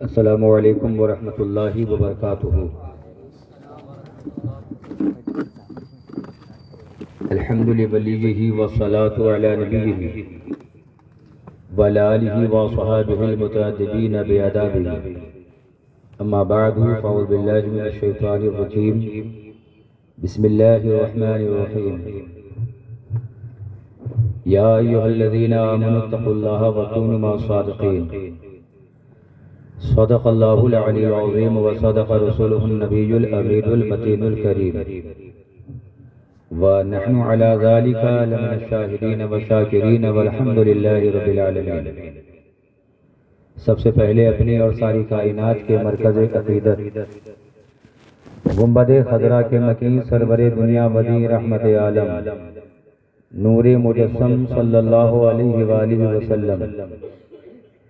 السلام علیکم ورحمۃ اللہ وبرکاتہ۔ الحمد لولیہ والصلاة علی نبیہ وعلی آلہ وصحابہ المتعددین بآدابہ، اما بعد فاعوذ باللہ من الشیطان الرجیم، بسم اللہ الرحمن الرحیم۔ یا ایہا الذین آمنوا اتقوا اللہ وکونوا مع الصادقین۔ صدق اللہ العلی العظیم وصدق رسولہ النبی الامین المتین الکریم، ونحن علی ذلک لمن الشاہدین والشاکرین والحمد للہ رب العالمین۔ سب سے پہلے اپنی اور ساری کائنات کے مرکز عقیدت گنبد خضرا کے مکین سرور دنیا ودی رحمت عالم نور مجسم صلی اللہ علیہ وآلہ وسلم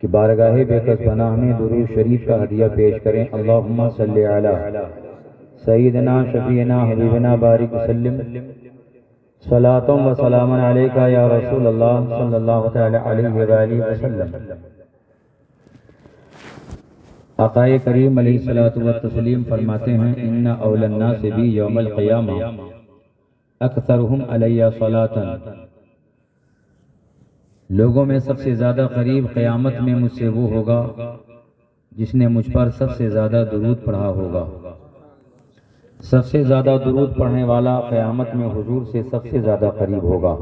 کی بارگاہ بے کس پناہ میں درود شریف کا ہدیہ پیش کریں۔ اللہم صلی علی سیدنا شفیعنا حبیبنا بارک وسلم، صلاۃ و سلام علیکہ یا رسول اللہ صلی اللہ تعالی علیہ وآلہ وسلم۔ آقا کریم علیہ الصلوۃ والتسلیم فرماتے ہیں، ان اول الناس بی یوم القیامہ اکثرہم علی صلاۃ۔ لوگوں میں سب سے زیادہ قریب قیامت میں مجھ سے وہ ہوگا جس نے مجھ پر سب سے زیادہ درود پڑھا ہوگا۔ سب سے زیادہ درود پڑھنے والا قیامت میں حضور سے سب سے زیادہ قریب ہوگا۔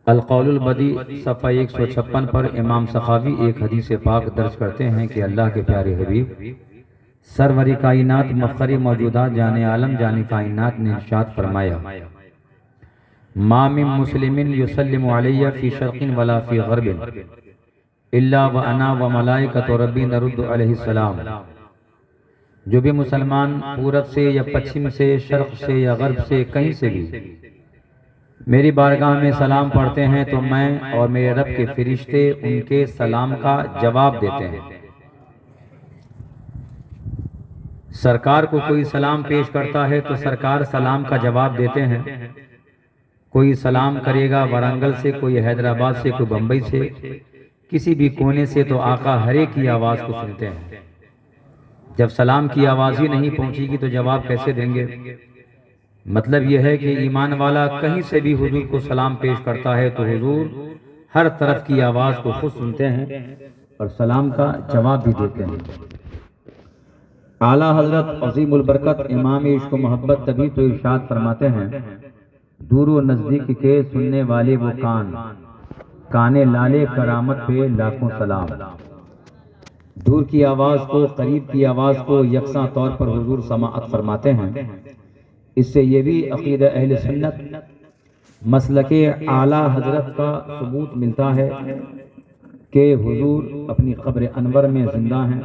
القول البدیع صفحہ 156 پر امام سخاوی ایک حدیث پاک درج کرتے ہیں کہ اللہ کے پیارے حبیب سرور کائنات مفخر موجودات جان عالم جان کائنات نے ارشاد فرمایا، ما من مسلم یسلم علی فی شرق ولا فی غرب الا وانا وملائکۃ ربی نرد علیہ السلام۔ جو بھی مسلمان پورب سے یا پچھم سے، شرق سے یا غرب سے، کہیں سے بھی میری بارگاہ میں سلام پڑھتے ہیں تو میں اور میرے رب کے فرشتے ان کے سلام کا جواب دیتے ہیں۔ سرکار کو کوئی سلام پیش کرتا ہے تو سرکار سلام کا جواب دیتے ہیں۔ کوئی سلام کرے گا وارنگل سے، کوئی حیدرآباد سے، کوئی بمبئی سے، کسی بھی کونے سے، تو آقا ہر ایک کی آواز کو سنتے ہیں۔ جب سلام کی آواز ہی نہیں پہنچے گی تو جواب کیسے دیں گے؟ مطلب یہ ہے کہ ایمان والا کہیں سے بھی حضور کو سلام پیش کرتا ہے تو حضور ہر طرف کی آواز کو خود سنتے ہیں اور سلام کا جواب بھی دیتے ہیں۔ اعلیٰ حضرت عظیم البرکت امام عشق و محبت تبھی تو ارشاد فرماتے ہیں، دور و نزدیک کے سننے والے وہ کان، کانے لالے کرامت پہ لاکھوں سلام۔ دور کی آواز کو، قریب کی آواز کو یکساں طور پر حضور سماعت فرماتے ہیں۔ اس سے یہ بھی عقیدہ اہل سنت مسلک اعلیٰ حضرت کا ثبوت ملتا ہے کہ حضور اپنی قبر انور میں زندہ ہیں۔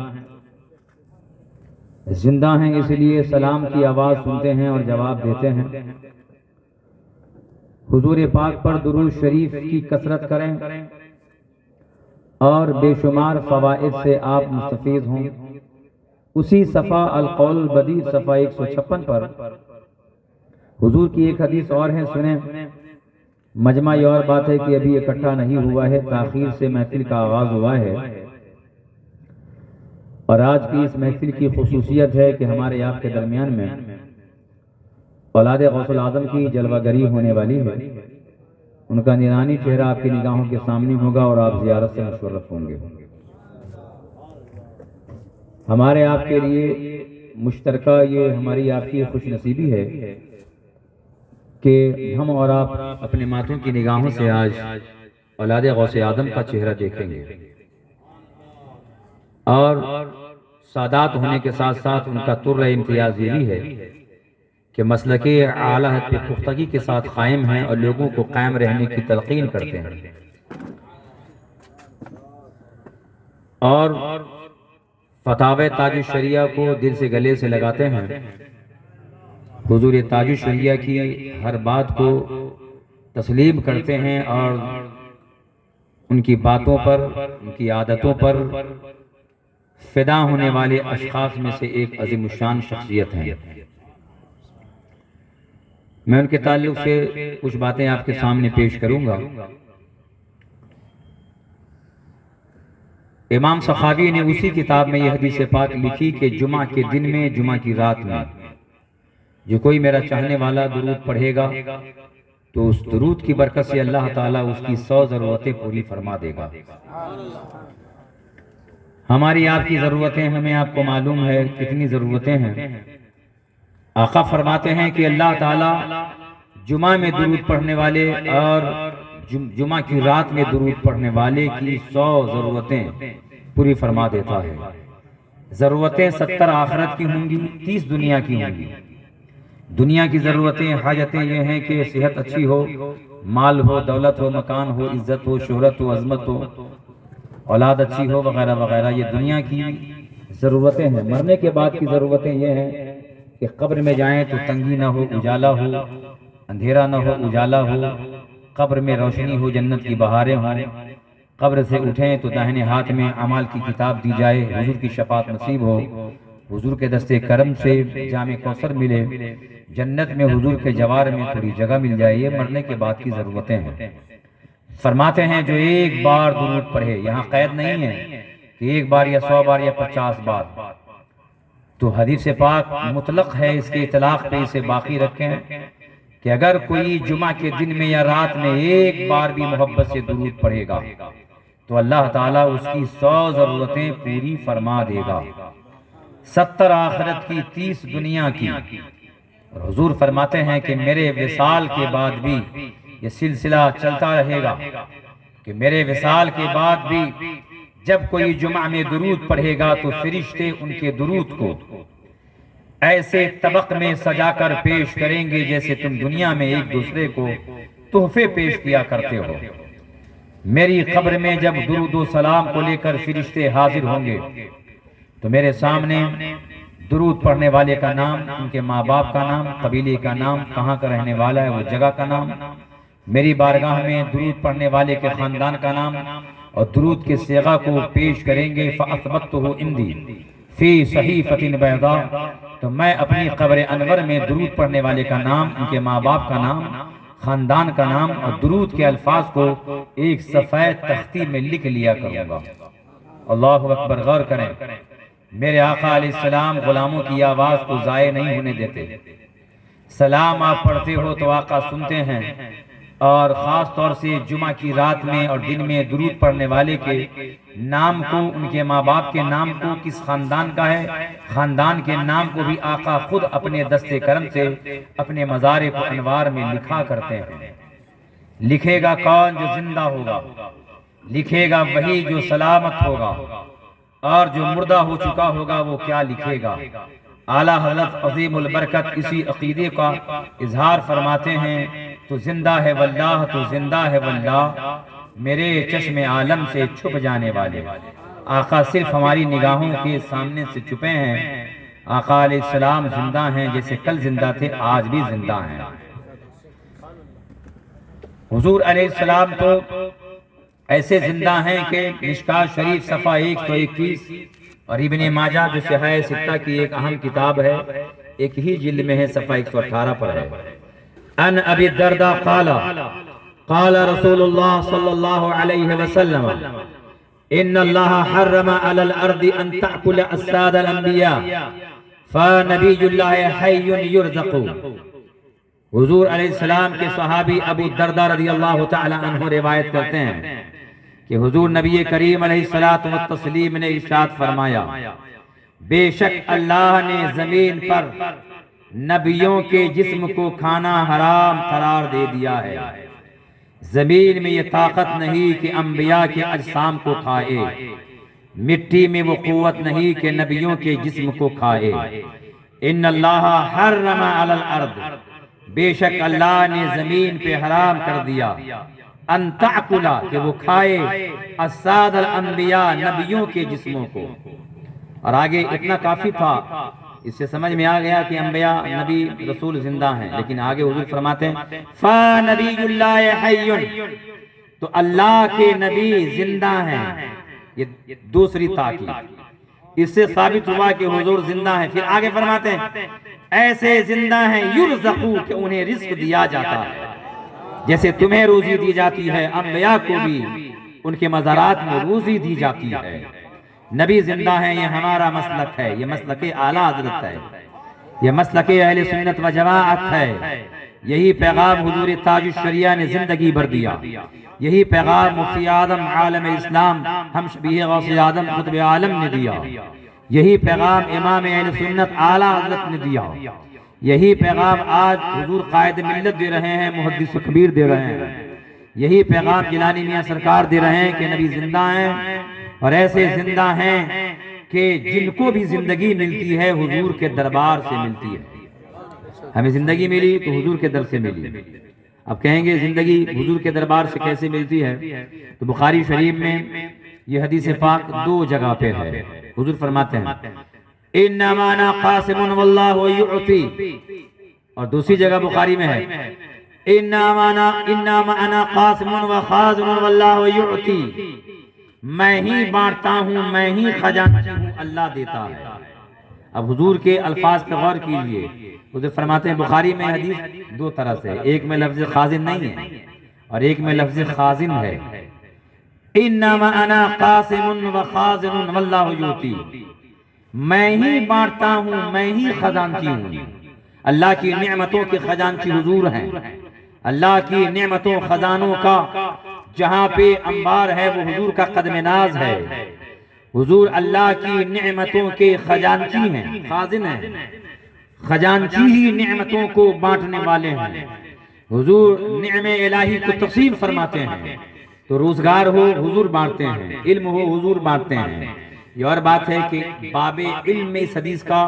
زندہ ہیں اس لیے سلام کی آواز سنتے ہیں اور جواب دیتے ہیں۔ حضور پاک پر درود شریف کی کثرت کریں اور بے شمار فوائد سے آپ مستفید ہوں۔ اسی صفحہ القول البدیع صفحہ 156 پر حضور کی ایک حدیث اور ہے، سنیں۔ مجمع یہ اور بات ہے کہ ابھی اکٹھا نہیں ہوا ہے، تاخیر سے محفل کا آغاز ہوا ہے، اور آج کی اس محفل کی خصوصیت ہے کہ ہمارے آپ کے درمیان میں اولاد غوث العظم کی جلوہ گری ہونے والی ہے۔ ان کا نورانی چہرہ آپ کی نگاہوں کے سامنے ہوگا اور آپ زیارت سے مشرف ہوں گے۔ ہمارے آپ کے لیے مشترکہ یہ ہماری آپ کی خوش نصیبی ہے کہ ہم اور آپ اپنے ماتھوں کی نگاہوں سے آج اولاد غوث اعظم کا چہرہ دیکھیں گے، اور سادات ہونے کے ساتھ ساتھ ان کا طر امتیاز یہ بھی ہے کہ مسلک اعلیٰ پہ پختگی کے ساتھ قائم ہیں اور لوگوں کو قائم رہنے کی تلقین کرتے ہیں، اور فتاوی تاج الشریعہ کو دل سے گلے سے لگاتے ہیں۔ حضور تاج الشریعہ کی ہر بات کو تسلیم کرتے ہیں اور ان کی باتوں پر، ان کی عادتوں پر فدا ہونے والے اشخاص میں سے ایک عظیم الشان شخصیت ہیں۔ میں ان کے تعلق سے کچھ باتیں آپ کے سامنے پیش کروں گا۔ امام سخاوی نے اسی کتاب میں یہ حدیث پاک لکھی کہ جمعہ کے دن میں، جمعہ کی رات میں جو کوئی میرا چاہنے والا درود پڑھے گا تو اس درود کی برکت سے اللہ تعالیٰ اس کی 100 ضرورتیں پوری فرما دے گا۔ ہماری آپ کی ضرورتیں ہمیں آپ کو معلوم ہے کتنی ضرورتیں ہیں۔ آقا فرماتے ہیں کہ اللہ تعالیٰ جمعہ میں درود پڑھنے والے اور جمعہ کی رات میں درود پڑھنے والے کی 100 ضرورتیں پوری فرما دیتا ہے۔ ضرورتیں 70 آخرت کی ہوں گی، 30 دنیا کی ہوں گی۔ دنیا کی ضرورتیں، حاجتیں یہ ہیں کہ صحت اچھی ہو، مال ہو، دولت ہو، مکان ہو، عزت ہو، شہرت ہو، عظمت ہو، اولاد اچھی ہو، وغیرہ وغیرہ۔ یہ دنیا کی ضرورتیں ہیں۔ مرنے کے بعد کی ضرورتیں یہ ہیں کہ قبر میں جائیں تو تنگی نہ ہو، اجالا ہو، اندھیرا نہ ہو، اجالا ہو، قبر میں روشنی ہو، جنت کی بہاریں ہوں۔ قبر سے اٹھیں تو داہنے ہاتھ میں اعمال کی کتاب دی جائے، حضور کی شفاعت نصیب ہو، حضور کے دستے کرم سے جام کوثر ملے، جنت میں حضور کے جوار میں تھوڑی جگہ مل جائے۔ یہ مرنے کے بعد کی ضرورتیں ہیں۔ فرماتے ہیں جو ایک بار درود پڑھے، یہاں قید نہیں ہے کہ ایک بار یا 100 بار یا 50 بار، تو حدیث پاک مطلق ہے، اس کے اطلاق پہ اسے باقی رکھیں کہ اگر کوئی جمعہ کے دن میں یا رات میں ایک بار بھی محبت سے درود پڑھے گا تو اللہ تعالیٰ اس کی 100 ضرورتیں پوری فرما دے گا، 70 آخرت کی، 30 دنیا کی۔ اور حضور فرماتے ہیں کہ میرے وصال کے بعد بھی یہ سلسلہ چلتا رہے گا، کہ میرے وصال کے بعد بھی جب کوئی جمعہ میں درود پڑھے گا تو فرشتے ان کے درود کو ایسے طبق میں سجا کر پیش کریں گے جیسے تم دنیا میں ایک دوسرے کو تحفے پیش کیا کرتے ہو۔ میری قبر میں جب درود و سلام کو لے کر فرشتے حاضر ہوں گے تو میرے سامنے درود پڑھنے والے کا نام، ان کے ماں باپ کا نام، قبیلے کا نام، کہاں کا رہنے والا ہے وہ جگہ کا نام، میری بارگاہ میں درود پڑھنے والے کے خاندان کا نام اور درود کے صیغہ کو پیش کریں گے۔ فَأَثْبَتْتُهُ عِنْدِي فِي صَحِيفَةٍ بَيْضَاءٍ، تو میں اپنی قبر انور میں درود پڑھنے والے کا نام، ان کے ماں باپ کا نام، خاندان کا نام اور درود کے الفاظ کو ایک سفید تختی میں لکھ لیا کروں گا۔ اللہ اکبر، غور کریں، میرے آقا علیہ السلام غلاموں کی آواز کو ضائع نہیں ہونے دیتے۔ سلام آپ پڑھتے ہو تو آقا سنتے ہیں، اور خاص طور سے جمعہ کی رات میں اور دن میں درود پڑھنے والے کے نام کو، ان کے ماں باپ کے نام کو، کس خاندان کا ہے، خاندان کے نام کو بھی آقا خود اپنے دستے کرم سے اپنے مزار کو انوار میں لکھا کرتے ہیں۔ لکھے گا کون؟ جو زندہ ہوگا، لکھے گا وہی جو سلامت ہوگا، اور جو مردہ ہو چکا ہوگا وہ کیا لکھے گا؟ اعلیٰ حضرت عظیم البرکت اسی عقیدے کا اظہار فرماتے ہیں، تو زندہ ہے واللہ، تو زندہ ہے واللہ، میرے چشم عالم سے چھپ جانے والے۔ آقا صرف ہماری نگاہوں کے سامنے سے چھپے ہیں۔ آقا علیہ السلام زندہ ہیں، جیسے کل زندہ تھے آج بھی زندہ ہیں۔ حضور علیہ السلام تو ایسے زندہ ہیں کہ مشکوٰۃ شریف صفحہ 121 اور ابن ماجہ جو صحیح ستہ کی ایک اہم کتاب ہے، ایک ہی جلد میں ہے، صفحہ 118 پر ہے۔ ان ابی الدرداء قال قال رسول اللہ صلی اللہ علیہ وسلم ان اللہ حرم علی الارض ان تأکل اجساد الانبیاء فنبی اللہ حی یرزق۔ حضور علیہ السلام کے صحابی ابو الدرداء رضی اللہ تعالی عنہ روایت کرتے ہیں کہ حضور نبی کریم علیہ السلام نے ارشاد فرمایا، بے شک اللہ نے زمین پر نبیوں کے جسم کو کھانا حرام قرار دے دیا ہے۔ زمین میں یہ طاقت نہیں کہ انبیاء کے اجسام کو کھائے، مٹی میں وہ قوت نہیں کہ نبیوں کے جسم کو کھائے۔ ان اللہ حرم علی الارض، بے شک اللہ نے زمین پہ حرام کر دیا، ان تأکلا، کہ وہ کھائے، اجساد الانبیاء، نبیوں کے جسموں کو۔ اور آگے اتنا کافی تھا، اس سے سمجھ میں آ گیا کہ انبیاء، نبی، رسول زندہ ہیں، لیکن آگے حضور فرماتے ہیں فَنَبِيُّ اللَّهِ حَيٌّ، تو اللہ کے نبی زندہ ہیں۔ یہ دوسری تاکید، اس سے ثابت ہوا کہ حضور زندہ ہیں۔ پھر آگے فرماتے ہیں ایسے زندہ ہیں یرزقو، کہ انہیں رزق دیا جاتا ہے، جیسے تمہیں روزی دی جاتی ہے، انبیاء کو بھی ان کے مزارات میں روزی دی جاتی ہے۔ نبی زندہ ہیں، یہ ہمارا مسلک ہے، یہ مسلک اعلیٰ حضرت ہے، یہ مسلک اہل سنت و جماعت ہے۔ یہی پیغام حضور تاج الشریعہ نے زندگی بھر دیا، یہی پیغام مفتی اعظم عالم اسلام ہم شبیہ غوث اعظم قطب عالم نے دیا، یہی پیغام امام اہل سنت اعلیٰ حضرت نے دیا، یہی پیغام آج حضور قائد ملت دے رہے ہیں، محدث کبیر دے رہے ہیں، یہی پیغام جیلانی میاں سرکار دے رہے ہیں کہ نبی زندہ ہیں، اور ایسے زندہ ہیں کہ جن کو بھی زندگی ملتی ہے حضور کے دربار سے ملتی ہے۔ ہمیں زندگی ملی تو حضور کے در سے ملی۔ اب کہیں گے زندگی حضور کے دربار سے کیسے ملتی ہے؟ تو بخاری شریف میں یہ حدیث پاک 2 جگہ پہ ہے۔ حضور فرماتے ہیں انما انا قاسم واللہ یعطی، اور دوسری جگہ بخاری میں ہے انما انا قاسم وخازن واللہ یعطی، میں ہی بانٹتا ہوں، میں ہی خزانچی ہوں، اللہ دیتا ہے۔ اب حضور کے الفاظ پر غور کیجئے، حضور فرماتے ہیں بخاری میں حدیث 2 طرح سے، ایک میں لفظ خازن نہیں ہے اور ایک میں لفظ خازن ہے۔ انما انا قاسم وخازن واللہ یعطی، میں ہی بانٹتا ہوں، میں ہی خزانچی ہوں۔ اللہ کی نعمتوں کے خزانچی حضور ہیں، اللہ کی نعمتوں خزانوں کا جہاں پہ انبار ہے وہ حضور کا قدم ناز ہے۔ حضور اللہ کی نعمتوں کے خزانچی ہیں، خازن ہیں، خزانچی ہی نعمتوں کو بانٹنے والے ہیں۔ حضور نعم الہی کو تقسیم فرماتے ہیں، تو روزگار ہو حضور بانٹتے ہیں، علم ہو حضور بانٹتے ہیں۔ یہ اور بات ہے کہ باب علم میں اس حدیث کا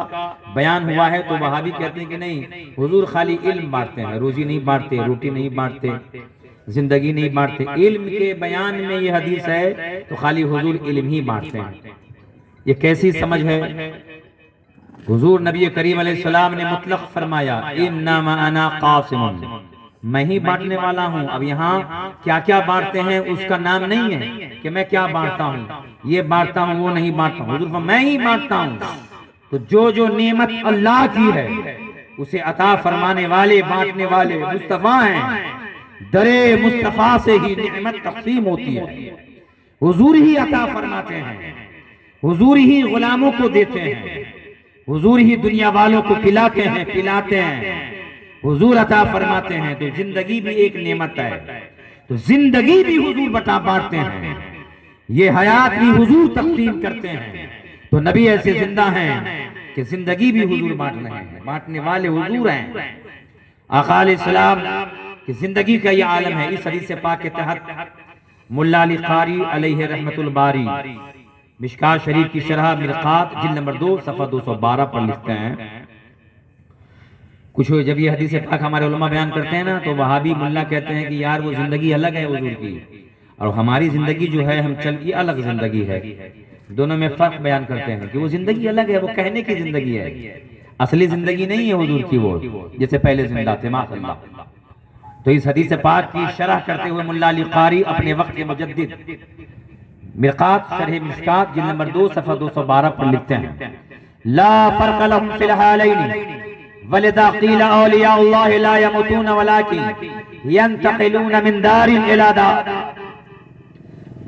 بیان ہوا ہے تو وہابی کہتے ہیں کہ نہیں، حضور خالی علم بانٹتے ہیں، روزی نہیں بانٹتے، روٹی نہیں بانٹتے، زندگی نہیں بانٹتے۔ علم کے بیان میں یہ حدیث ہے تو خالی حضور علم ہی بانٹتے ہیں۔ یہ کیسی سمجھ ہے؟ حضور نبی کریم علیہ السلام نے مطلق فرمایا انما انا قاسم، میں ہی بانٹنے والا ہوں۔ اب یہاں کیا کیا بانٹتے ہیں اس کا نام نہیں ہے کہ میں کیا بانٹتا ہوں، یہ بانٹتا ہوں وہ نہیں بانٹتا ہوں، حضور میں ہی بانٹتا ہوں۔ تو جو نعمت اللہ کی ہے اسے عطا فرمانے والے، بانٹنے والے مصطفیٰ ہیں۔ درے مصطفیٰ سے ہی نعمت تقسیم ہوتی ہے، حضور ہی عطا فرماتے ہیں، حضور ہی غلاموں کو دیتے ہیں، حضور ہی دنیا والوں کو کھلاتے ہیں، پلاتے ہیں، حضور عطا فرماتے ہیں۔ تو زندگی بھی ایک نعمت ہے، تو زندگی بھی حضور بانٹتے ہیں، یہ حیات بھی حضور تقسیم کرتے ہیں۔ تو نبی ایسے زندہ ہیں کہ زندگی بھی حضور بانٹنے والے حضور ہیں۔ آقا علیہ السلام کہ زندگی کا یہ عالم ہے۔ اس حدیث پاک کے تحت ملا علی قاری علیہ رحمت الباری مشکات شریف کی شرح مرقات جلد نمبر 2 صفحہ 212 پر لکھتے ہیں، کچھ جب یہ حدیث پاک ہمارے علماء بیان کرتے ہیں نا تو وہابی ملا کہتے ہیں کہ یار وہ زندگی الگ ہے حضور کی، اور ہماری زندگی جو ہے ہم چل کی الگ زندگی ہے، دونوں میں فرق بیان کرتے ہیں کہ وہ زندگی الگ ہے، وہ کہنے کی زندگی ہے، اصلی زندگی نہیں ہے حضور کی، وہ جیسے پہلے زندہ تھے ماشاءاللہ۔ تو اس حدیث پاک کی شرح کرتے ہوئے ملا علی قاری اپنے وقت کے مجدد مرقات شرح مشکات جلد نمبر 2 صفحہ 212 پر لکھتے ہیں لا فرق لهم فی الحالین ولذا قیل اولیاء اللہ لا يموتون ولكن ينتقلون من دار الى دار۔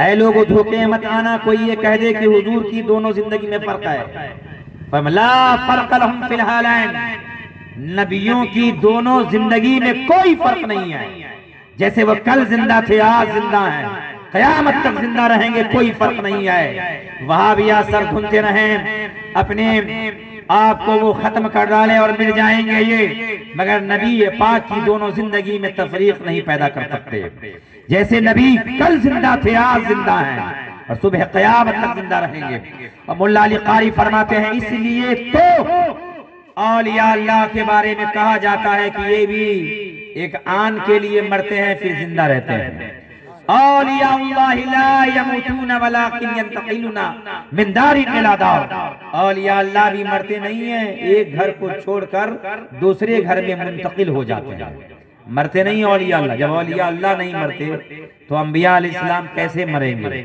اے لوگو دھوکے مت آنا کوئی یہ کہہ دے کہ حضور کی دونوں زندگی میں فرق ہے۔ لا فرق لهم فی الحالین، نبیوں کی دونوں زندگی میں کوئی فرق نہیں ہے، جیسے وہ کل زندہ تھے آج زندہ ہیں، قیامت تک زندہ رہیں گے، کوئی فرق نہیں ہے۔ وہابیہ سر دھنتے رہیں، اپنے آپ کو وہ ختم کر ڈالیں اور مل جائیں گے یہ، مگر نبی پاک کی دونوں زندگی میں تفریق نہیں پیدا کر سکتے۔ جیسے نبی کل زندہ تھے آج زندہ ہیں اور صبح قیامت تک زندہ رہیں گے۔ اور مولا علی قاری فرماتے ہیں اس لیے تو اولیاء اللہ کے بارے میں کہا جاتا ہے کہ یہ بھی ایک آن کے لیے مرتے ہیں پھر زندہ رہتے ہیں۔ اولیاء اللہ لا یموتون ولکن ینتقلون من دار الی دار، اولیاء اللہ بھی مرتے نہیں ہیں، ایک گھر کو چھوڑ کر دوسرے گھر میں منتقل ہو جاتے ہیں۔ مرتے نہیں اولیاء اللہ. جب اولیاء اللہ نہیں مرتے تو انبیاء علیہ السلام کیسے مریں گے؟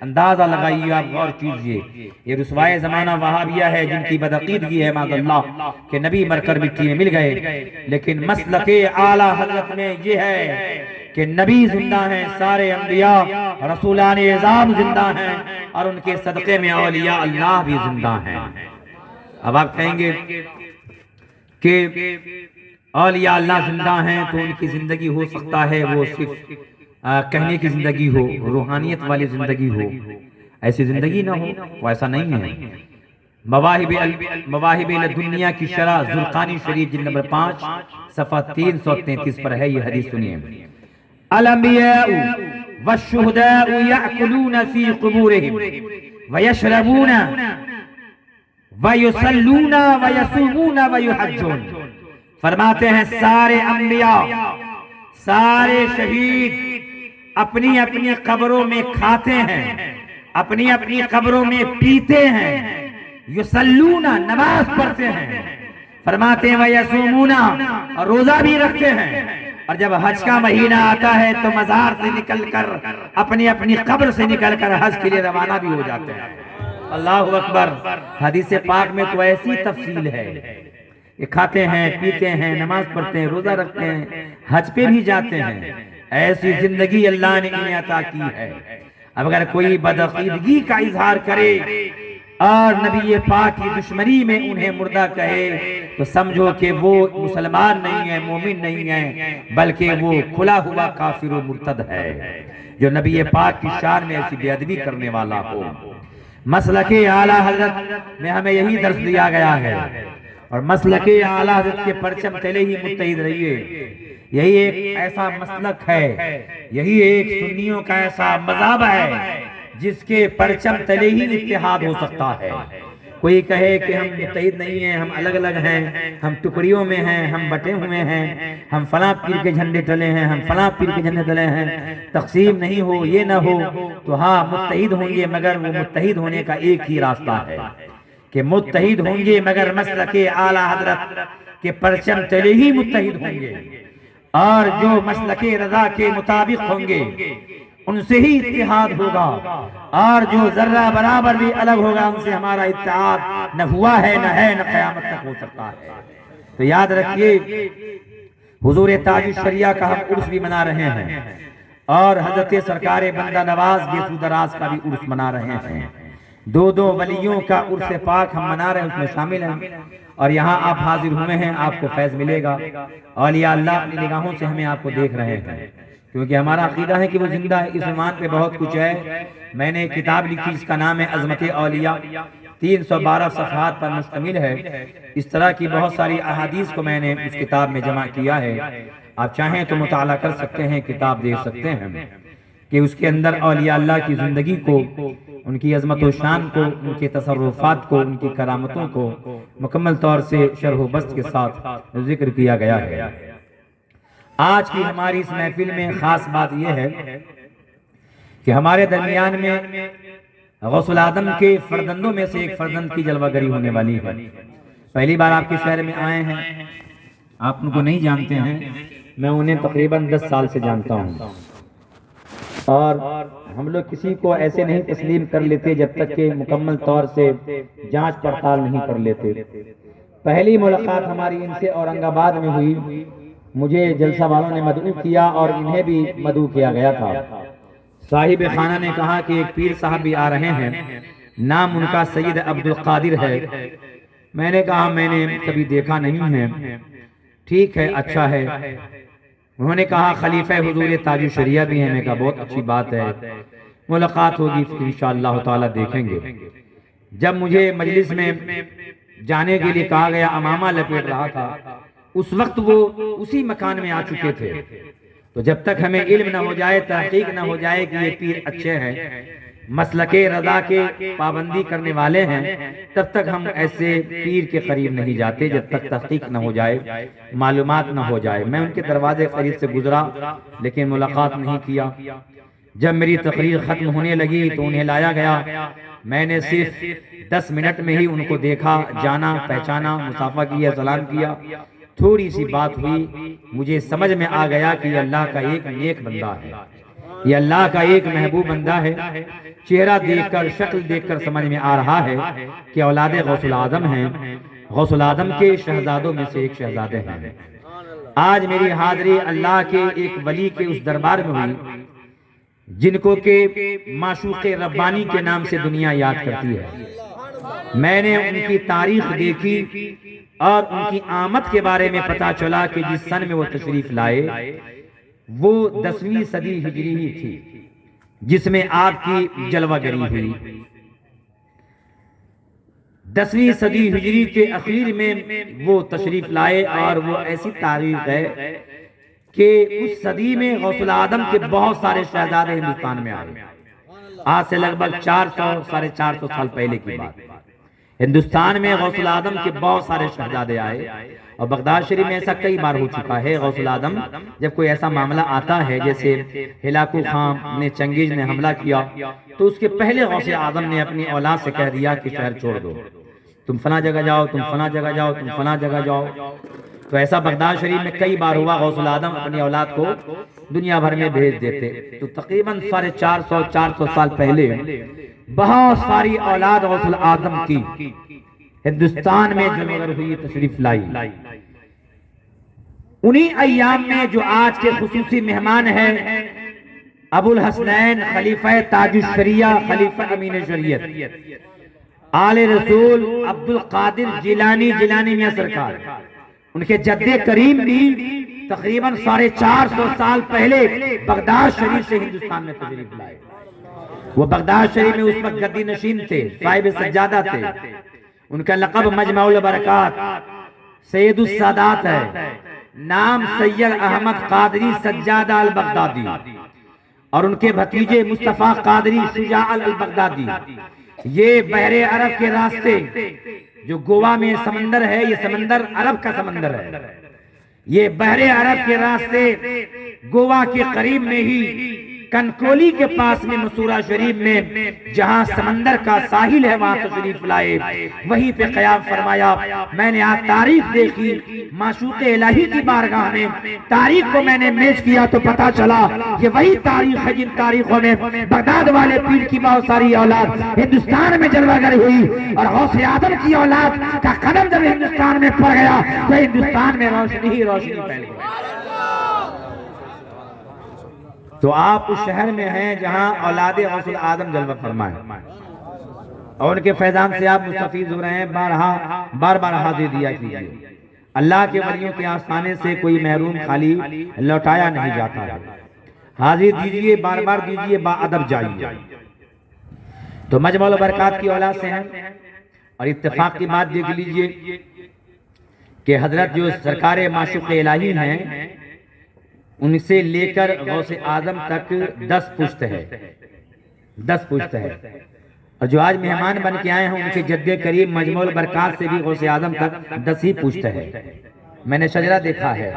اندازہ لگائیے، آپ غور کیجئے. یہ رسوائے زمانہ وہابیہ ہے جن کی بدعقیدگی ہے معاذ اللہ کہ نبی مر کر مٹی میں مل گئے. لیکن مسلک اعلیٰ حضرت میں یہ ہے کہ نبی زندہ ہیں، سارے انبیاء رسولان اعظام زندہ ہیں، اور ان کے صدقے میں اولیاء اللہ بھی زندہ ہیں. اب آپ کہیں گے کہ اولیاء اللہ زندہ ہیں تو ان کی زندگی ہو سکتا ہے وہ صرف کہنے کی زندگی ہو، روحانیت والی زندگی ہو. ایسی زندگی نہ ہو، وہ ایسا نہیں ہے. مواہب الدنیا کی شرح زرقانی شریف جلد نمبر 5 صفحہ 333 پر ہے یہ حدیث. سنیے: الانبیاء والشہداء یأکلون فی قبورہم ویشربون ویصلون ویصومون ویحجون. فرماتے ہیں سارے انبیاء، سارے شہید اپنی اپنی قبروں میں کھاتے ہیں، اپنی اپنی قبروں میں پیتے ہیں، یصلون نماز پڑھتے ہیں، فرماتے ہیں ویصومون اور روزہ بھی رکھتے ہیں، اور جب حج کا مہینہ آتا ہے تو مزار سے نکل کر اپنی اپنی قبر سے نکل کر حج کے لیے روانہ بھی ہو جاتے ہیں. اللہ اکبر. حدیث پاک میں تو ایسی تفصیل ہے. یہ کھاتے ہیں، پیتے ہیں، نماز پڑھتے ہیں، روزہ رکھتے ہیں، حج پہ بھی جاتے ہیں. ایسی زندگی اللہ نے انہیں عطا کی ہے. اب اگر کوئی بدعقیدگی کا اظہار کرے اور نبی پاک کی دشمنی میں انہیں مردہ کہے تو سمجھو کہ وہ مسلمان نہیں ہے، مومن نہیں ہے، بلکہ وہ کھلا ہوا کافر و مرتد ہے جو نبی پاک کی شان میں ایسی بے ادبی کرنے والا ہو. مسلک اعلیٰ حضرت میں ہمیں یہی درس دیا گیا ہے، اور مسلک اعلیٰ حضرت کے پرچم تلے ہی متحد رہیے. یہی ایک ایسا مسلک ہے، یہی ایک سنیوں کا ایسا مذہب ہے جس کے پرچم تلے ہی اتحاد ہو سکتا ہے. کوئی کہے کہ ہم متحد نہیں ہیں، ہم الگ الگ ہیں، ہم ٹکڑیوں میں ہیں، ہم بٹے ہوئے ہیں، ہم فلاں پیر کے جھنڈے تلے ہیں، ہم فلاں پیر کے جھنڈے تلے ہیں، تقسیم نہیں ہو، یہ نہ ہو، تو ہاں متحد ہوں گے، مگر وہ متحد ہونے کا ایک ہی راستہ ہے کہ متحد ہوں گے مگر مسلک اعلیٰ حضرت کے پرچم تلے ہی متحد ہوں گے، اور جو مسلک رضا کے مطابق ہوں گے ان سے ہی اتحاد ہوگا، اور جو ذرہ برابر بھی الگ ہوگا ان سے ہمارا اتحاد نہ ہوا ہے نہ ہے نہ قیامت تک ہو سکتا ہے. تو یاد رکھیے حضور تاج الشریعہ کا ہم عرس بھی منا رہے ہیں، اور حضرت سرکار بندہ نواز گیسو دراز کا بھی عرس منا رہے ہیں. دو دو ولیوں کا عرس پاک ہم منا رہے ہیں، اس میں شامل ہیں، اور یہاں آپ حاضر ہوئے ہیں، آپ کو فیض ملے گا. اولیاء اللہ اپنی نگاہوں سے ہمیں آپ کو دیکھ رہے ہیں، کیونکہ ہمارا عقیدہ ہے کہ وہ زندہ ہے. اس عنوان پہ بہت کچھ ہے. میں نے ایک کتاب لکھی جس کا نام ہے عظمت اولیاء، 312 صفحات پر مشتمل ہے. اس طرح کی بہت ساری احادیث کو میں نے اس کتاب میں جمع کیا ہے. آپ چاہیں تو مطالعہ کر سکتے ہیں، کتاب دیکھ سکتے ہیں کہ اس کے اندر اولیاء اللہ کی زندگی کو، ان کی عظمت و شان کو، ان کے تصرفات کو، ان کی کرامتوں کو مکمل طور سے شرح و بسط کے ساتھ ذکر کیا گیا ہے. آج کی ہماری اس محفل میں خاص بات یہ ہے کہ ہمارے درمیان میں غوث العظم کے فرزندوں میں سے ایک فرزند کی جلوہ گری ہونے والی ہے. پہلی بار آپ کے شہر میں آئے ہیں، آپ ان کو نہیں جانتے ہیں. میں انہیں تقریباً 10 سال سے جانتا ہوں، اور ہم لوگ کسی کو ایسے نہیں تسلیم کر لیتے جب تک کہ مکمل طور سے جانچ پڑتال نہیں کر لیتے. پہلی ملاقات ہماری ان سے اورنگ آباد میں ہوئی. مجھے جلسہ والوں نے مدعو کیا اور انہیں بھی مدعو کیا گیا تھا. صاحب خانہ نے کہا کہ ایک پیر صاحب بھی آ رہے ہیں، نام ان کا سید عبد القادر ہے. میں نے کہا میں نے کبھی دیکھا نہیں ہے. ٹھیک ہے، اچھا ہے. انہوں نے کہا خلیفہ حضور تاج الشریعہ بھی ہیں. میں کہا بہت اچھی بات ہے، ملاقات ہوگی انشاءاللہ تعالی دیکھیں گے. جب مجھے مجلس میں جانے کے لیے کہا گیا، امامہ لپیٹ رہا تھا، اس وقت وہ اسی مکان میں آ چکے تھے. تو جب تک ہمیں علم نہ ہو جائے، تحقیق نہ ہو جائے کہ یہ پیر اچھے ہیں، مسلک رضا کے پابندی کرنے والے ہیں، تب تک ہم ایسے پیر کے قریب نہیں جاتے جب تک تحقیق نہ ہو جائے، معلومات نہ ہو جائے. میں ان کے دروازے قریب سے گزرا لیکن ملاقات نہیں کیا. جب میری تقریر ختم ہونے لگی تو انہیں لایا گیا. میں نے صرف 10 منٹ میں ہی ان کو دیکھا، جانا، پہچانا، مصافحہ کیا، سلام کیا، تھوڑی سی بات ہوئی، مجھے سمجھ میں آ گیا کہ یہ اللہ کا ایک نیک بندہ ہے، یہ اللہ کا ایک محبوب بندہ ہے۔ چہرہ دیکھ کر، شکل دیکھ کر سمجھ میں آ رہا ہے کہ اولاد غوث العظم ہیں، غوث العظم کے شہزادوں میں سے ایک شہزادے ہیں۔ آج میری حاضری اللہ کے ایک ولی کے اس دربار میں ہوئی جن کو کہ معشوق ربانی کے نام سے دنیا یاد کرتی ہے۔ میں نے ان کی تاریخ دیکھی اور ان کی آمد کے بارے میں پتا چلا کہ جس سن میں وہ تشریف لائے وہ 10ویں صدی ہجری ہی تھی، جس میں آپ کی جلوہ گری ہوئی۔ 10ویں صدی ہجری کے اخیر میں وہ تشریف لائے، اور وہ ایسی تاریخ ہے کہ اس صدی میں غوث العظم کے بہت سارے شہزادے ہندوستان میں آئے۔ آج سے لگ بھگ 400-450 سال پہلے کی بات، ہندوستان میں غوث العظم کے بہت سارے شہزادے آئے، اور بغداد شریف میں ایسا کئی بار ہو چکا ہے۔ غوث العظم جب کوئی ایسا معاملہ آتا ہے، جیسے ہلاکو خان نے، چنگیز نے حملہ کیا، تو اس کے پہلے غوث اعظم نے اپنی اولاد سے کہہ دیا کہ شہر چھوڑ دو، تم فلاں جگہ جاؤ، تم فلاں جگہ جاؤ، تم فلاں جگہ جاؤ۔ تو ایسا بغداد شریف میں کئی بار ہوا، غوث العظم اپنی اولاد کو دنیا بھر میں بھیج دیتے۔ تو تقریباً 450 سال پہلے بہت ساری اولاد غوث العظم کی ہندوستان میں جلوگر ہوئی، تشریف لائی۔ انہی ایام میں جو آج کے خصوصی مہمان ہیں ابو الحسنین خلیفہ تاج الشریعہ، خلیفہ امین شریعت، آل رسول عبد القادر جیلانی میاں سرکار، ان کے جد کریم بھی تقریباً 450 سال پہلے بغداد شریف سے ہندوستان میں تشریف لائے۔ وہ بغداد شریف میں اس وقت گدی نشین تھے، صاحب سجادہ تھے۔ ان کا لقب مجمع البرکات، سید السادات ہے، نام سید احمد قادری سجادہ البغدادی، اور ان کے بھتیجے مصطفیٰ قادری شجاع البغدادی۔ یہ بحر عرب کے راستے، جو گوا میں سمندر ہے، یہ سمندر عرب کا سمندر ہے، یہ بحر عرب کے راستے گوا کے قریب میں ہی کنکولی کے پاس میں مسورہ شریف میں جہاں سمندر کا ساحل ہے وہاں تشریف لائے، وہیں پہ قیام فرمایا۔ میں نے آج تاریخ دیکھی معشوق الہی کی بارگاہ میں، تاریخ کو میں نے میچ کیا تو پتا چلا یہ وہی تاریخ ہے جن تاریخوں میں بغداد والے پیر کی بہت ساری اولاد ہندوستان میں جلوہ گر ہوئی، اور غوث اعظم کی اولاد کا قدم جب ہندوستان میں پڑ گیا تو ہندوستان میں روشنی ہی روشنی پھیل گئی۔ تو آپ اس شہر میں ہیں جہاں اولاد غوث العظم جلوہ فرمائے، اور ان کے فیضان سے آپ مستفیض ہو رہے ہیں۔ بار بار حاضر دیا کیجئے، اللہ کے ولیوں کے آستانے سے کوئی محروم خالی لوٹایا نہیں جاتا ہے۔ حاضر دیجئے، بار بار دیجئے، با ادب جائیے۔ تو مجمع البرکات کی اولاد سے ہیں، اور اتفاق کی بات دیکھ لیجئے کہ حضرت جو سرکار معشوق الہی ہیں، ان سے لے کر غوث اعظم تک 10 پشت ہے، 10 پشت ہے، اور جو آج مہمان بن کے آئے ہیں ان کے جد کریم مجمع البرکات سے بھی غوث اعظم تک 10 ہی پشت ہے۔ میں نے شجرہ دیکھا ہے۔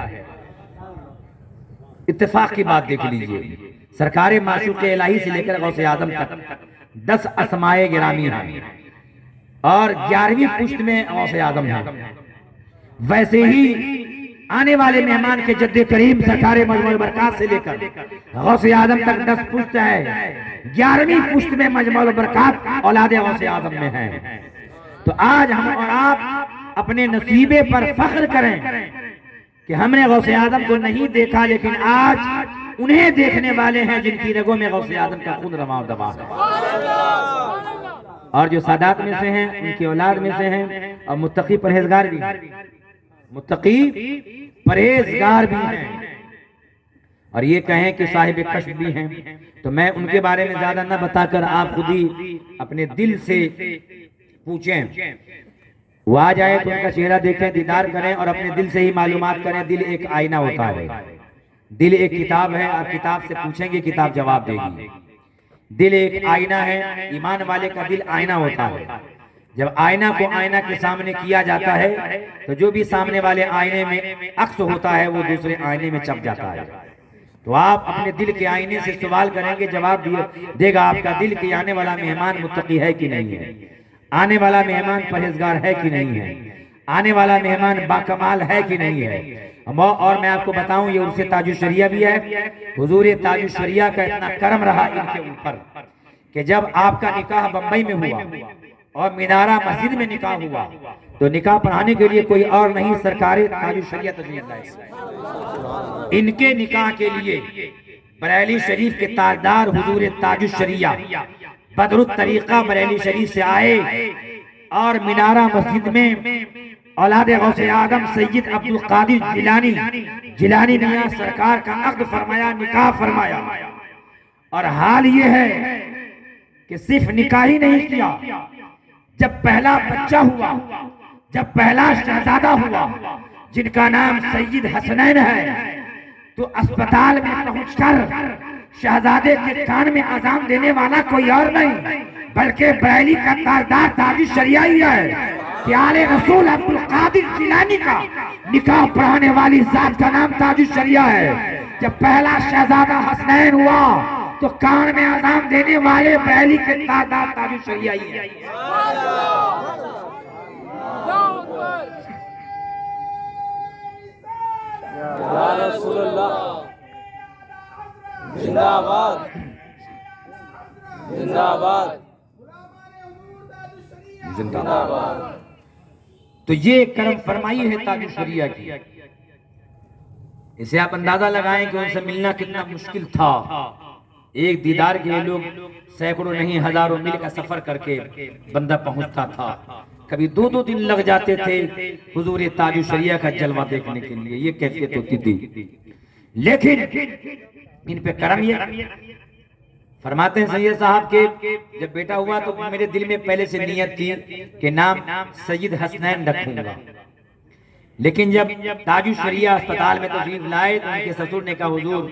اتفاق کی بات دیکھ لیجئے، سرکار معشوق الہی سے لے کر غوث اعظم تک 10 اسمائے گرامی ہیں، اور 11ویں پشت میں غوث اعظم ہیں۔ ویسے ہی آنے والے مہمان کے جد کریم سرکار مجمع البرکات سے لے کر غوث اعظم تک 10 پشت ہے، 11ویں پشت میں مجمع البرکات اولاد غوث اعظم میں ہیں۔ تو آج ہم اور آپ اپنے نصیبے پر فخر کریں کہ ہم نے غوث اعظم کو نہیں دیکھا، لیکن آج انہیں دیکھنے والے ہیں جن کی رگوں میں غوث اعظم کا خون رواں دوا ہے، اور جو سادات میں سے ہیں ان کی اولاد میں سے ہیں، اور متقی پرہیزگار بھی ہیں، متقی پرہیزگار بھی ہیں، اور یہ کہیں کہ صاحب کشف بھی ہیں۔ تو میں ان کے بارے میں زیادہ نہ بتا کر آپ خود ہی اپنے دل سے پوچھیں، وہ آ جائے تو ان کا چہرہ دیکھیں، دیدار کریں، اور اپنے دل سے ہی معلومات کریں۔ دل ایک آئینہ ہوتا ہے، دل ایک کتاب ہے، اور کتاب سے پوچھیں گے کتاب جواب دے گی۔ دل ایک آئینہ ہے، ایمان والے کا دل آئینہ ہوتا ہے۔ جب آئینہ کو آئینہ کے سامنے کیا جاتا ہے تو جو بھی سامنے والے آئینے میں عکس ہوتا ہے وہ دوسرے آئینے میں چھپ جاتا ہے۔ تو آپ اپنے دل کے آئینے سے سوال کریں گے، جواب دے گا آپ کا دل کہ آنے والا مہمان متقی ہے کہ نہیں ہے، آنے والا مہمان پرہیزگار ہے کہ نہیں ہے، آنے والا مہمان باکمال ہے کہ نہیں ہے؟ اور میں آپ کو بتاؤں یہ عرس تاج الشریعہ بھی ہے. حضور تاج الشریعہ کا اتنا کرم رہا ان کے اوپر کہ جب آپ کا نکاح بمبئی میں ہوا اور مینارہ مسجد میں نکاح ہوا تو نکاح پڑھانے کے لیے کوئی اور نہیں سرکار تاج الشریعہ تشریف لائے. ان کے نکاح کے لیے بریلی شریف کے تاجدار حضور تاج الشریعہ بدر الطریقہ بریلی شریف سے آئے اور مینارہ مسجد میں اولاد غوث اعظم سید عبدالقادر جیلانی میاں سرکار کا عقد فرمایا، نکاح فرمایا. اور حال یہ ہے کہ صرف نکاح ہی نہیں کیا، جب پہلا بچہ ہوا، جب پہلا شہزادہ ہوا جن کا نام سید حسنین ہے، تو اسپتال میں پہنچ کر شہزادے کے کان میں اذان دینے والا کوئی اور نہیں بلکہ بریلی کا تاجدار تاج الشریعہ ہی ہے کہ آل رسول عبدالقادر جیلانی کا نکاح پڑھانے والی ذات کا نام تاج الشریعہ ہے. جب پہلا شہزادہ حسنین ہوا تو کان میں اذان دینے والے بریلی کے تاجدار تاج الشریعہ ہی ہے. یا رسول اللہ زندہ آباد، زندہ آباد، زندہ آباد. تو یہ کرم فرمائی ہے تاج الشریعہ کی. اسے آپ اندازہ لگائیں کہ ان سے ملنا کتنا مشکل تھا. ایک دیدار کے لیے لوگ سینکڑوں نہیں ہزاروں میل کا سفر کر کے بندہ پہنچتا تھا. کبھی 2 دن لگ جاتے تھے حضور تاج الشریعہ کا جلوہ دیکھنے کے لیے. یہ کیفیت ہوتی تھی. لیکن ان پہ کرم یہ فرماتے ہیں سید صاحب کے جب بیٹا ہوا تو میرے دل میں پہلے سے نیت تھی کہ نام سید حسنین رکھوں گا. لیکن جب تاج الشریعہ اسپتال میں تشریف لائے تو ان کے سسر نے کہا حضور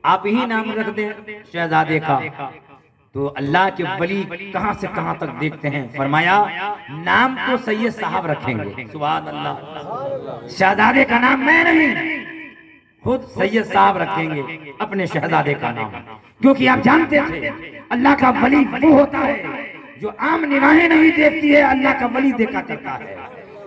آپ ہی نام رکھ دیں شہزادے کا. تو اللہ کے ولی کہاں سے کہاں تک دیکھتے ہیں، فرمایا نام تو سید صاحب رکھیں گے. سبحان اللہ. شہزادے کا نام میں نہیں، خود سید صاحب رکھیں گے اپنے شہزادے کا نام. کیونکہ آپ جانتے تھے اللہ کا ولی وہ ہوتا ہے جو عام نگاہیں نہیں دیکھتی ہے، اللہ کا ولی دیکھا کرتا ہے.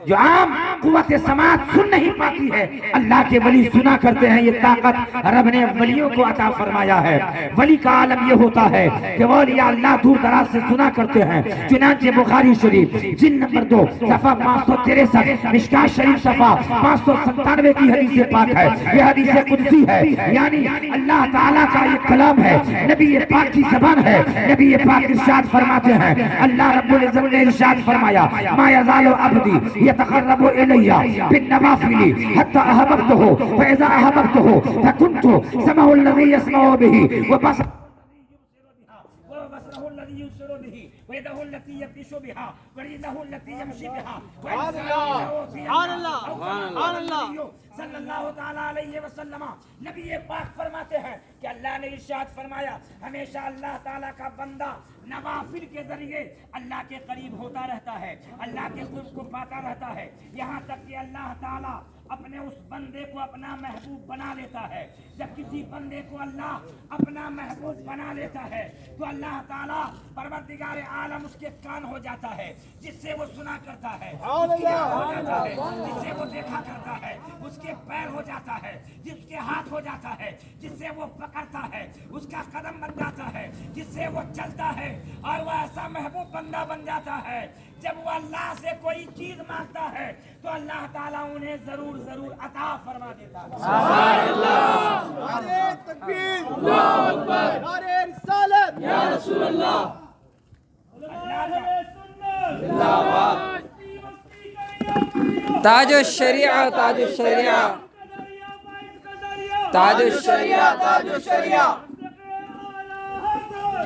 جو عام قوت سماعت سن نہیں پاتی ہے، اللہ کے ولی سنا کرتے ہیں. یہ طاقت رب نے ولیوں کو عطا فرمایا ہے. ولی کا عالم یہ ہوتا ہے کہ وہ اولیاء اللہ دور دراز سے سنا کرتے ہیں. چنانچہ بخاری شریف جلد نمبر 2 صفحہ 563، مشکات شریف صفحہ 597 کی حدیث پاک ہے. یہ حدیث قدسی ہے، یعنی اللہ تعالیٰ کا یہ کلام ہے، نبی پاک کی زبان ہے. نبی پاک ارشاد فرماتے ہیں، اللہ رب العزت نے ارشاد فرمایا ما یزال عبدی يتقرب إلي بالنوافل حتى أحببته فإذا أحببته فكنت سمعه الذي يسمع به وبصره الذي يبصر به ويده التي يبطش بها ورجله التي يمشي بها. سبحان اللہ سبحان اللہ صلی اللہ تعالیٰ علیہ وسلم. نبی پاک فرماتے ہیں کہ اللہ نے ارشاد فرمایا ہمیشہ اللہ تعالیٰ کا بندہ نوافل کے ذریعے اللہ کے قریب ہوتا رہتا ہے، اللہ کے قرب کو پاتا رہتا ہے، یہاں تک کہ اللہ تعالیٰ اپنے اس بندے کو اپنا محبوب بنا لیتا ہے. جب کسی بندے کو اللہ اپنا محبوب بنا لیتا ہے تو اللہ تعالیٰ پروردگار عالم اس کے کان ہو جاتا ہے جس سے وہ سنا کرتا ہے، اس کی آنکھ ہو جاتا ہے جس سے وہ دیکھا کرتا ہے، اس کے پیر ہو جاتا ہے جس کے ہاتھ ہو جاتا ہے، جس سے وہ پکڑتا ہے، اس کا قدم بن جاتا ہے جس سے وہ چلتا ہے. اور وہ ایسا محبوب بندہ بن جاتا ہے جب وہ اللہ سے کوئی چیز مانگتا ہے تو اللہ تعالیٰ انہیں ضرور ضرور عطا فرما دیتا ہے. سبحان اللہ، نعرہ تکبیر، اللہ اکبر، نعرہ رسالت یا رسول اللہ. زندہ آباد. تاج الشریعہ، تاج الشریعہ، تاج الشریعہ، تاج الشریعہ،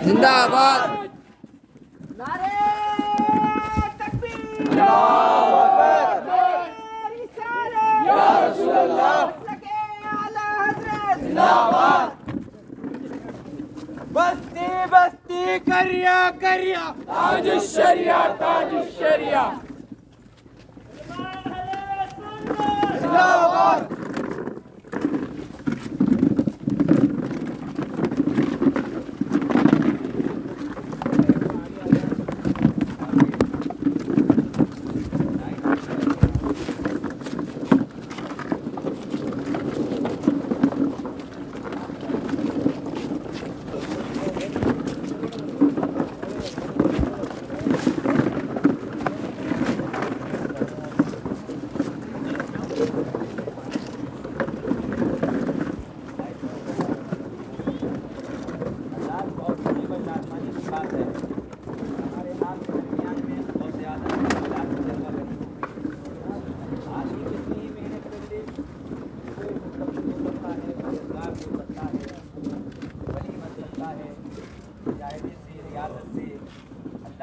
زندہ آباد. اللہ اکبر یا رسول اللہ. زندہ آباد. بستی بستی کریا کریا تاج الشریعہ، تاج الشریعہ. زندہ آباد.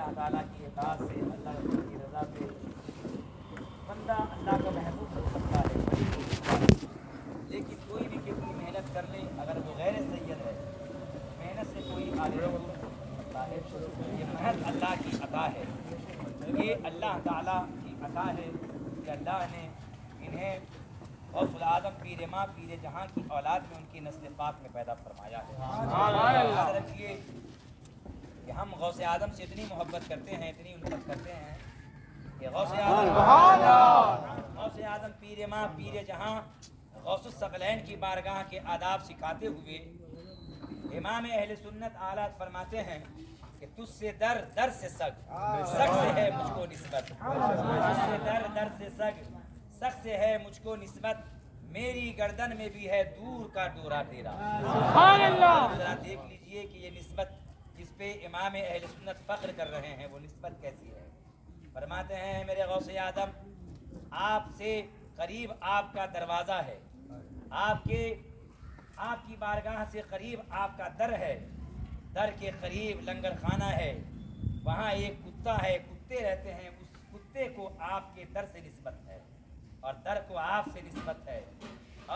اللہ تعالیٰ کی اطاعت سے، اللہ رسول کی رضا سے بندہ اللہ کا محبوب ہو سکتا ہے، ولی ہو سکتا ہے۔ لیکن کوئی بھی کتنی محنت کر لے، اگر وہ غیر سید ہے، محنت سے کوئی آگے نہیں بڑھ سکتا ہے۔ یہ محض اللہ کی عطا ہے، یہ اللہ تعالیٰ کی عطا ہے کہ اللہ نے انہیں غوث العظم پیر ماں پیر جہاں کی اولاد میں ان کی نسل پاک میں پیدا فرمایا ہے۔ یاد رکھیے کہ ہم غوث اعظم سے اتنی محبت کرتے ہیں، اتنی الفت کرتے ہیں کہ غوث اعظم پیر ماں پیر جہاں غوث الثقلین کی بارگاہ کے آداب سکھاتے ہوئے امام اہل سنت اعلیٰ فرماتے ہیں کہ تجھ سے در در سے سگ سے ہے مجھ کو نسبت، تجھ سے در سے سگ سے ہے مجھ کو نسبت، میری گردن میں بھی ہے دور کا ڈورا تیرا۔ ذرا دیکھ لیجئے کہ یہ نسبت جس پہ امام اہل سنت فخر کر رہے ہیں وہ نسبت کیسی ہے۔ فرماتے ہیں میرے غوث اعظم آپ سے قریب آپ کا دروازہ ہے، آپ کی بارگاہ سے قریب آپ کا در ہے، در کے قریب لنگر خانہ ہے، وہاں ایک کتا ہے، کتے رہتے ہیں، اس کتے کو آپ کے در سے نسبت ہے اور در کو آپ سے نسبت ہے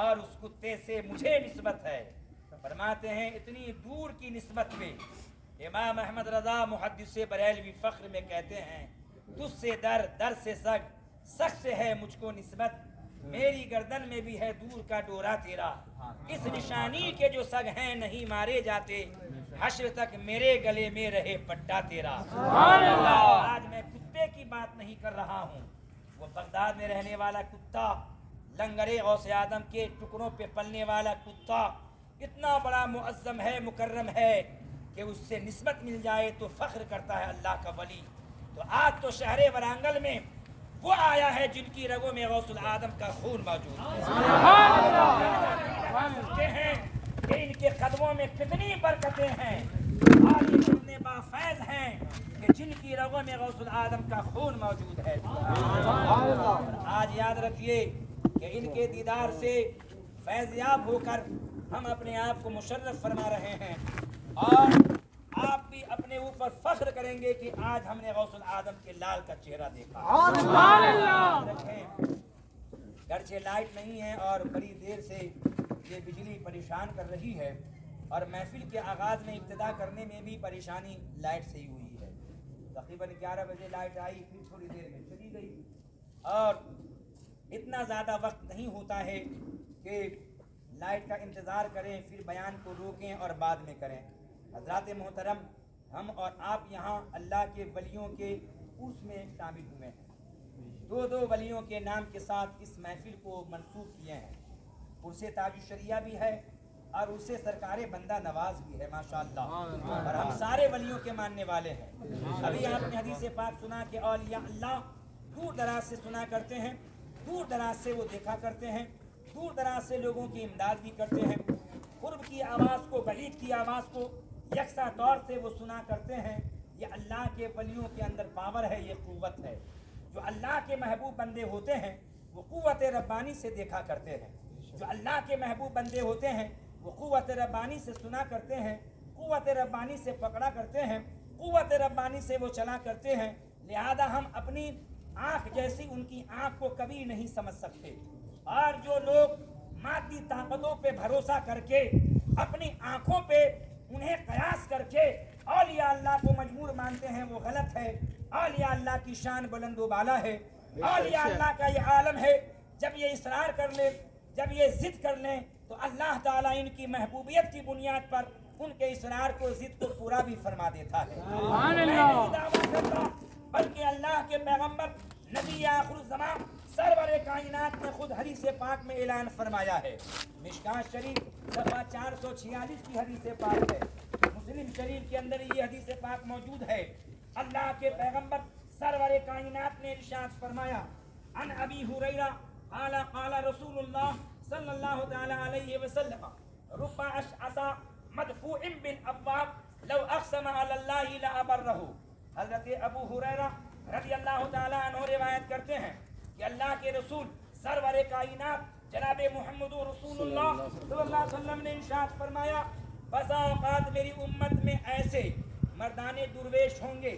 اور اس کتے سے مجھے نسبت ہے۔ فرماتے ہیں اتنی دور کی نسبت پہ امام احمد رضا محدث بریلوی فخر میں کہتے ہیں تجھ سے در سے سگ سے ہے مجھ کو نسبت، میری گردن میں بھی ہے دور کا ڈورا تیرا، اس نشانی کے جو سگ ہیں نہیں مارے جاتے، حشر تک میرے گلے میں رہے پٹا تیرا۔ آج میں کتے کی بات نہیں کر رہا ہوں، وہ بغداد میں رہنے والا کتا، لنگر غوث اعظم کے ٹکڑوں پہ پلنے والا کتا اتنا بڑا معظم ہے، مکرم ہے کہ اس سے نسبت مل جائے تو فخر کرتا ہے اللہ کا ولی۔ تو آج تو شہر ورانگل میں وہ آیا ہے جن کی رگوں میں غوث العظم کا خون موجود ہے، سمجھتے ہیں کہ ان کے قدموں میں کتنی برکتیں ہیں، اور یہ کتنے بافیض ہیں کہ جن کی رگوں میں غوث العظم کا خون موجود ہے۔ آج یاد رکھیے کہ ان کے دیدار سے فیض یاب ہو کر ہم اپنے آپ کو مشرف فرما رہے ہیں اور آپ بھی اپنے اوپر فخر کریں گے کہ آج ہم نے غوث العظم کے لال کا چہرہ دیکھا۔ گرچہ لائٹ نہیں ہے اور بڑی دیر سے یہ بجلی پریشان کر رہی ہے اور محفل کے آغاز میں ابتدا کرنے میں بھی پریشانی لائٹ سے ہی ہوئی ہے۔ تقریباً 11 بجے لائٹ آئی، پھر تھوڑی دیر میں چلی گئی اور اتنا زیادہ وقت نہیں ہوتا ہے کہ لائٹ کا انتظار کریں پھر بیان کو روکیں اور بعد میں کریں۔ حضرات محترم، ہم اور آپ یہاں اللہ کے ولیوں کے عرس میں شامل ہوئے ہیں، دو ولیوں کے نام کے ساتھ اس محفل کو منسوب کیے ہیں۔ عرس تاج الشریعہ بھی ہے اور عرس سرکار بندہ نواز بھی ہے، ماشاءاللہ، اور ہم سارے ولیوں کے ماننے والے ہیں۔ ابھی آپ نے حدیث پاک سنا کہ اولیاء اللہ دور دراز سے سنا کرتے ہیں، دور دراز سے وہ دیکھا کرتے ہیں، دور دراز سے لوگوں کی امداد بھی کرتے ہیں، قرب کی آواز کو، بعید کی آواز کو یکساں طور سے وہ سنا کرتے ہیں۔ یہ اللہ کے ولیوں کے اندر پاور ہے، یہ قوت ہے۔ جو اللہ کے محبوب بندے ہوتے ہیں وہ قوت ربانی سے دیکھا کرتے ہیں، جو اللہ کے محبوب بندے ہوتے ہیں وہ قوت ربانی سے سنا کرتے ہیں، قوت ربانی سے پکڑا کرتے ہیں، قوت ربانی سے وہ چلا کرتے ہیں۔ لہذا ہم اپنی آنکھ جیسی ان کی آنکھ کو کبھی نہیں سمجھ سکتے، اور جو لوگ مادی طاقتوں پہ بھروسہ کر کے اپنی آنکھوں پہ انہیں قیاس کر کے اولیاء اللہ کو مجبور مانتے ہیں وہ غلط ہے۔ اولیاء اللہ کی شان بلند و بالا ہے، اولیاء اللہ کا یہ عالم ہے، جب یہ اصرار کر لیں، جب یہ ضد کر لیں تو اللہ تعالیٰ ان کی محبوبیت کی بنیاد پر ان کے اصرار کو، ضد کو پورا بھی فرما دیتا ہے۔ میں نہیں دعویٰ کرتا بلکہ اللہ کے پیغمبر نبی آخر الزمان سرور کائنات نے خود حدیث پاک میں اعلان فرمایا ہے۔ مشکات شریف صفحہ 446 کی حدیث پاک ہے، مسلم شریف کے اندر یہ حدیث پاک موجود ہے۔ اللہ کے پیغمبر سرور کائنات نے ارشاد فرمایا، عن ابی ہریرہ قال قال رسول اللہ صلی اللہ تعالی علیہ وسلم، رب اشعث مدفوع بالابواب لو اقسم علی اللہ لابرہ۔ حضرت ابو ہریرہ رضی اللہ تعالی عنہ روایت کرتے ہیں کہ اللہ کے رسول سرور کائنات جناب محمد رسول اللہ صلی اللہ علیہ وسلم نے ارشاد فرمایا، بسا اوقات میری امت میں ایسے مردان درویش ہوں گے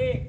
1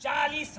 40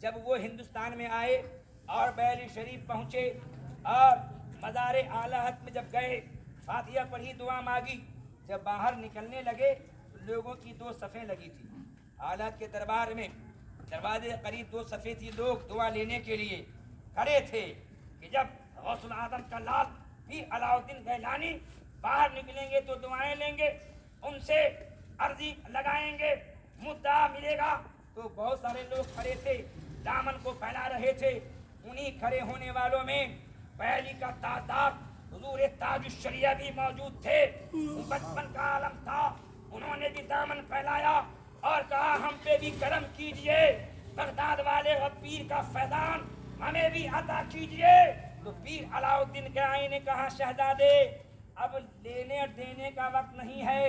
جب وہ ہندوستان میں آئے اور بیلی شریف پہنچے اور مزار اعلیٰ حضرت میں جب گئے، فاتحہ پڑھی، دعا مانگی، جب باہر نکلنے لگے لوگوں کی 2 صفیں لگی تھی اعلیٰ کے دربار میں، دروازے قریب 2 صفیں تھی، لوگ دعا لینے کے لیے کھڑے تھے کہ جب غوث العظم کا لال پیر علاء الدین گیلانی باہر نکلیں گے تو دعائیں لیں گے، ان سے عرضی لگائیں گے، مدعا ملے گا۔ تو بہت سارے لوگ کھڑے تھے، دامن کو پھیلا رہے تھے۔ انہی کھڑے ہونے والوں میں پہلی کا تاجدار حضور تاج الشریعہ بھی موجود تھے۔ بچپن کا عالم تھا، انہوں نے بھی دامن پھیلایا اور کہا ہم پہ بھی کرم کیجئے، بغداد والے پیر کا فیضان ہمیں بھی عطا کیجئے۔ تو پیر علاء الدین گیلانی نے کہا شہزادے اب لینے اور دینے کا وقت نہیں ہے،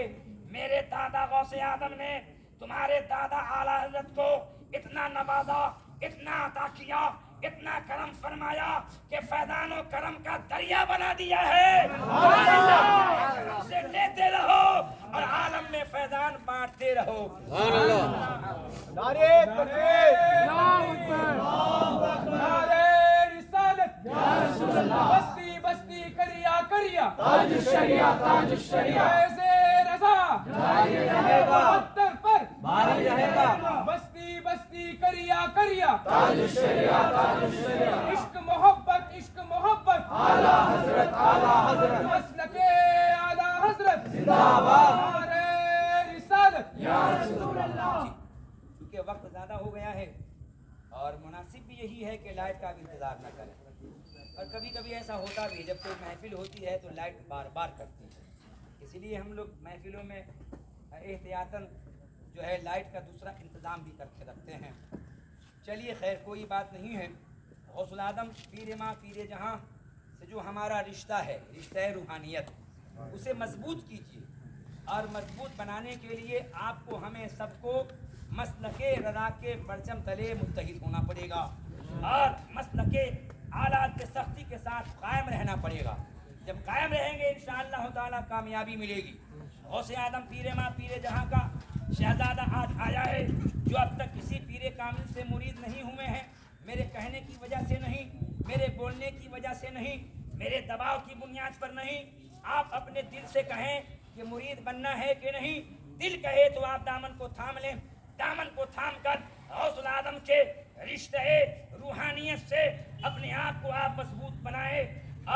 میرے دادا غوث اعظم نے تمہارے دادا اعلیٰ حضرت کو اتنا نوازا، اتنا عطا کیا، اتنا کرم فرمایا کہ فیضان و کرم کا دریا بنا دیا ہے۔ کرم سے لیتے رہو اور عالم میں فیضان بانٹتے رہو۔ نعرے تکبیر، نعرے رسالت، بستی بستی کریا کریا، تاج الشریعہ تاج الشریعہ، ایسے رضا جاری رہے گا، پتھر پر باری رہے گا، بستی بستی کریا کریا، تاج الشریعہ تاج الشریعہ، عشق محبت عشق محبت، اعلیٰ حضرت اعلیٰ حضرت، مسلک اعلیٰ حضرت زندہ باد، نعرے رسالت۔ یا رسول اللہ۔ کیونکہ وقت زیادہ ہو گیا ہے اور مناسب بھی یہی ہے کہ لائٹ کا بھی انتظار نہ کریں، اور کبھی کبھی ایسا ہوتا بھی جب کوئی محفل ہوتی ہے تو لائٹ بار بار کرتی ہے، اس لیے ہم لوگ محفلوں میں احتیاطاً جو ہے لائٹ کا دوسرا انتظام بھی کر کے رکھتے ہیں۔ چلیے خیر کوئی بات نہیں ہے۔ غوث العظم پیر ماں پیر جہاں سے جو ہمارا رشتہ ہے، رشتہ روحانیت، اسے مضبوط کیجیے، اور مضبوط بنانے کے لیے آپ کو ہمیں سب کو مسلک رضا کے پرچم تلے متحد ہونا پڑے گا اور مسلک اعلیٰ کے سختی کے ساتھ قائم رہنا پڑے گا۔ جب قائم رہیں گے انشاءاللہ تعالیٰ کامیابی ملے گی۔ غوث اعظم پیر ماں پیر جہاں کا شہزادہ آج آیا ہے جو اب تک کسی پیر کامل سے مرید نہیں ہوئے ہیں، میرے کہنے کی وجہ سے نہیں، میرے بولنے کی وجہ سے نہیں، میرے دباؤ کی بنیاد پر نہیں، آپ اپنے دل سے کہیں کہ مرید بننا ہے کہ نہیں، دل کہے تو آپ دامن کو تھام لیں، دامن کو تھام کر غوث العظم کے رشتہ روحانیت سے اپنے آپ کو آپ مضبوط بنائے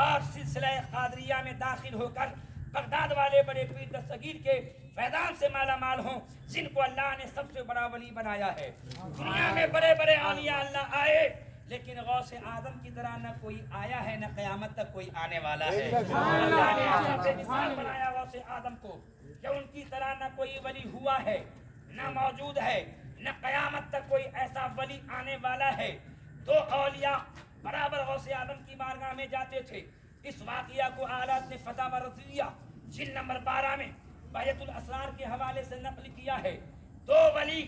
اور سلسلہ قادریہ میں داخل ہو کر بغداد والے بڑے پیر دستگیر کے فیضان سے مالا مال ہوں، جن کو اللہ نے سب سے بڑا ولی بنایا ہے۔ دنیا میں بڑے بڑے اولیاء اللہ آئے، لیکن غوث اعظم کی طرح نہ کوئی آیا ہے نہ قیامت تک کوئی آنے والا ہے۔ اللہ نے ایسا بے مثال بنایا غوث اعظم کو کہ ان کی طرح نہ کوئی ولی ہوا ہے، نہ موجود ہے، نہ قیامت تک کوئی ایسا ولی آنے والا ہے۔ 2 اولیاء برابر غوث اعظم کی بارگاہ میں جاتے تھے۔ اس واقعہ کو اعلیٰ نے فتاوی رضویہ جلد نمبر 12 میں بیت الاسرار کے حوالے سے نقل کیا ہے۔ 2 ولی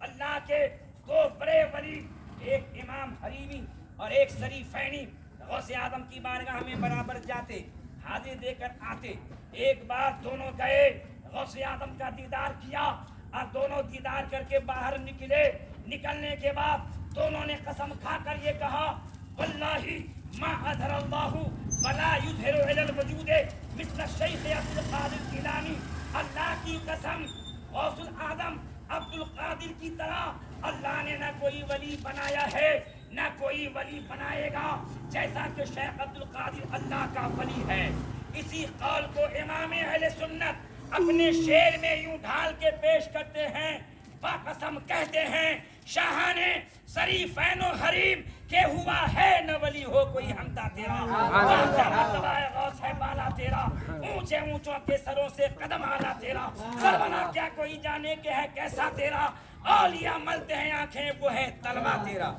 اللہ کے 2 بڑے ولی، ایک امام حریمی اور ایک شریفینی، غوث اعظم کی بارگاہ میں برابر جاتے، حاضر دے کر آتے۔ ایک بار دونوں گئے، غوث اعظم کا دیدار کیا اور دونوں دیدار کر کے باہر نکلے۔ نکلنے کے بعد دونوں نے قسم کھا کر یہ کہا واللہ ما اظہر اللہ ولا یظہر علی الوجود مثل الشیخ عبد القادر جیلانی۔ اللہ کی قسم، غوث الاعظم عبد القادر کی طرح اللہ نے نہ کوئی ولی بنایا ہے نہ کوئی ولی بنائے گا جیسا کہ شیخ عبد القادر اللہ کا ولی ہے۔ اسی قول کو امام اہل سنت اپنے شعر میں یوں ڈھال کے پیش کرتے ہیں، باقسم کہتے ہیں شاہان شریفین و حریم کہ ہوا ہے نہ ولی ہو کوئی ہمتا تیرا، مرتبہ غوث ہے بالا تیرا، اونچے اونچوں کے سروں سے قدم آلا تیرا، سربنا کیا کوئی جانے کہ ہے کیسا تیرا، اولیاء ملتے ہیں آنکھیں وہ ہے تلوا تیرا۔